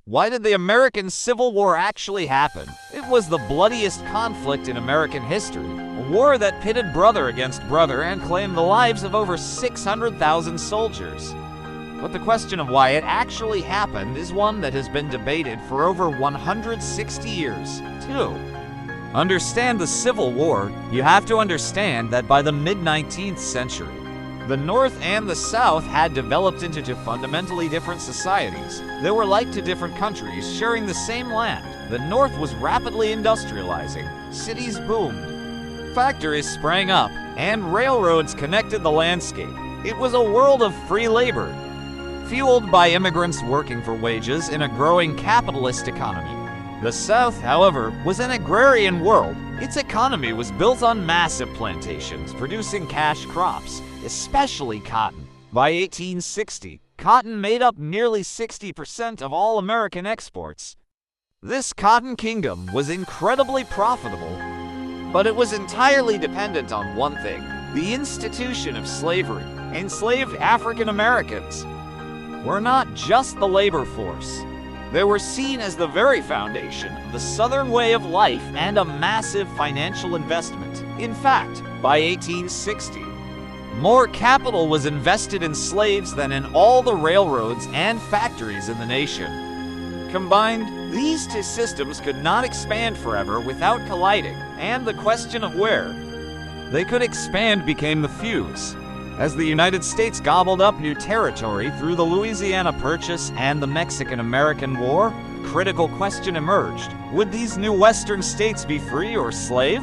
Why did the American Civil War actually happen? It was the bloodiest conflict in American history, a war that pitted brother against brother and claimed the lives of over 600,000 soldiers. But the question of why it actually happened is one that has been debated for over 160 years, too. Understand the Civil War, you have to understand that by the mid-19th century, the North and the South had developed into two fundamentally different societies. They were like two different countries sharing the same land. The North was rapidly industrializing, cities boomed, factories sprang up, and railroads connected the landscape. It was a world of free labor, fueled by immigrants working for wages in a growing capitalist economy. The South, however, was an agrarian world. Its economy was built on massive plantations producing cash crops, especially cotton. By 1860, cotton made up nearly 60% of all American exports. This cotton kingdom was incredibly profitable, but it was entirely dependent on one thing: the institution of slavery. Enslaved African Americans were not just the labor force. They were seen as the very foundation of the Southern way of life and a massive financial investment. In fact, by 1860, more capital was invested in slaves than in all the railroads and factories in the nation. Combined, these two systems could not expand forever without colliding, and the question of where they could expand became the fuse. As the United States gobbled up new territory through the Louisiana Purchase and the Mexican-American War, a critical question emerged: would these new Western states be free or slave?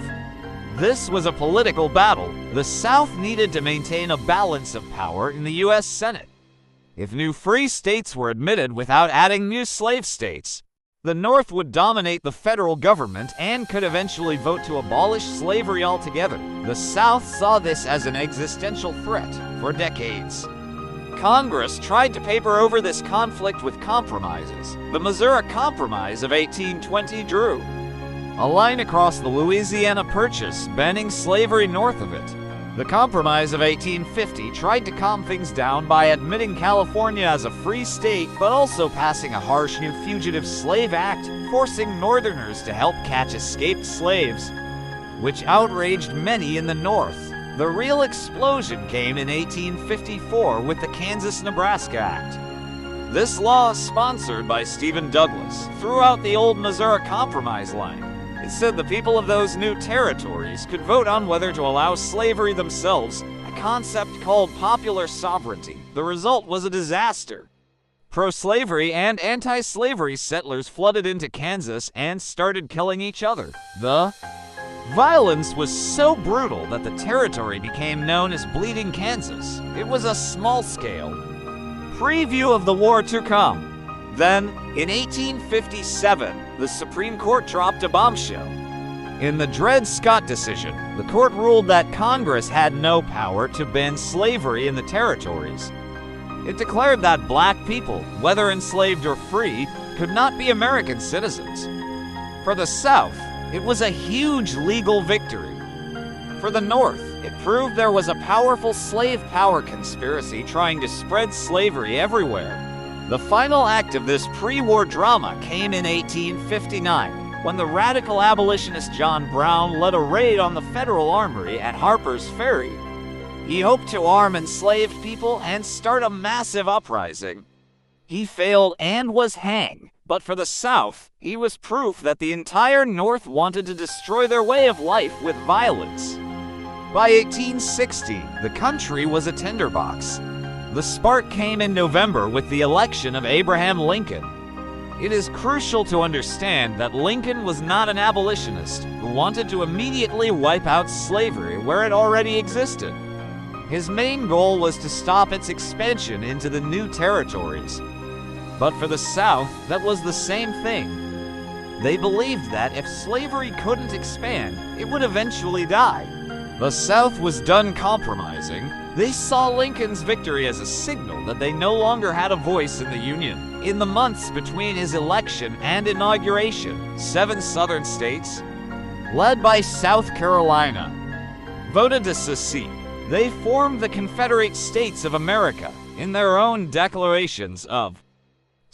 This was a political battle. The South needed to maintain a balance of power in the U.S. Senate. If new free states were admitted without adding new slave states, the North would dominate the federal government and could eventually vote to abolish slavery altogether. The South saw this as an existential threat for decades. Congress tried to paper over this conflict with compromises. The Missouri Compromise of 1820 drew a line across the Louisiana Purchase, banning slavery north of it. The Compromise of 1850 tried to calm things down by admitting California as a free state, but also passing a harsh new Fugitive Slave Act, forcing Northerners to help catch escaped slaves, which outraged many in the North. The real explosion came in 1854 with the Kansas-Nebraska Act. This law, sponsored by Stephen Douglas, threw out the old Missouri Compromise line. It said the people of those new territories could vote on whether to allow slavery themselves, a concept called popular sovereignty. The result was a disaster. Pro-slavery and anti-slavery settlers flooded into Kansas and started killing each other. The violence was so brutal that the territory became known as Bleeding Kansas. It was a small-scale preview of the war to come. Then, in 1857, the Supreme Court dropped a bombshell. In the Dred Scott decision, the court ruled that Congress had no power to ban slavery in the territories. It declared that black people, whether enslaved or free, could not be American citizens. For the South, it was a huge legal victory. For the North, it proved there was a powerful slave power conspiracy trying to spread slavery everywhere. The final act of this pre-war drama came in 1859, when the radical abolitionist John Brown led a raid on the federal armory at Harper's Ferry. He hoped to arm enslaved people and start a massive uprising. He failed and was hanged, but for the South, he was proof that the entire North wanted to destroy their way of life with violence. By 1860, the country was a tinderbox. The spark came in November with the election of Abraham Lincoln. It is crucial to understand that Lincoln was not an abolitionist who wanted to immediately wipe out slavery where it already existed. His main goal was to stop its expansion into the new territories. But for the South, that was the same thing. They believed that if slavery couldn't expand, it would eventually die. The South was done compromising. They saw Lincoln's victory as a signal that they no longer had a voice in the Union. In the months between his election and inauguration, 7 Southern states, led by South Carolina, voted to secede. They formed the Confederate States of America in their own declarations of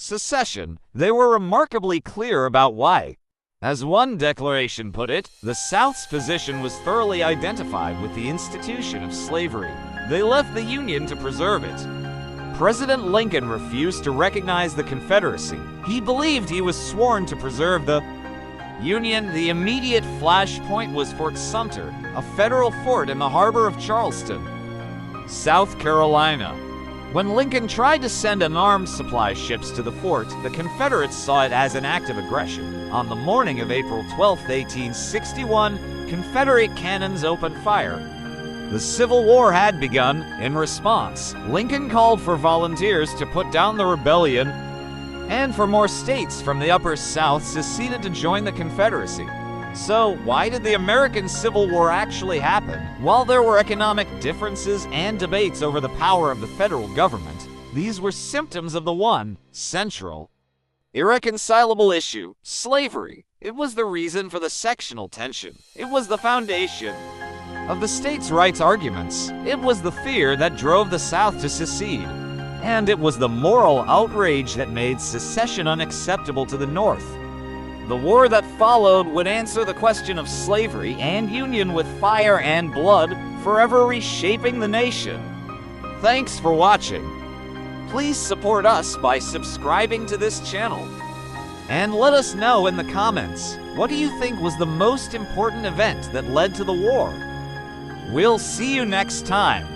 secession, they were remarkably clear about why. As one declaration put it, the South's position was thoroughly identified with the institution of slavery. They left the Union to preserve it. President Lincoln refused to recognize the Confederacy. He believed he was sworn to preserve the Union. The immediate flashpoint was Fort Sumter, a federal fort in the harbor of Charleston, South Carolina. When Lincoln tried to send unarmed supply ships to the fort, the Confederates saw it as an act of aggression. On the morning of April 12, 1861, Confederate cannons opened fire. The Civil War had begun. In response, Lincoln called for volunteers to put down the rebellion, and for more states from the Upper South seceded to join the Confederacy. So, why did the American Civil War actually happen? While there were economic differences and debates over the power of the federal government, these were symptoms of the one central, irreconcilable issue: slavery. It was the reason for the sectional tension. It was the foundation of the states' rights arguments. It was the fear that drove the South to secede. And it was the moral outrage that made secession unacceptable to the North. The war that followed would answer the question of slavery and union with fire and blood, forever reshaping the nation. Thanks for watching. Please support us by subscribing to this channel. And let us know in the comments, what do you think was the most important event that led to the war? We'll see you next time.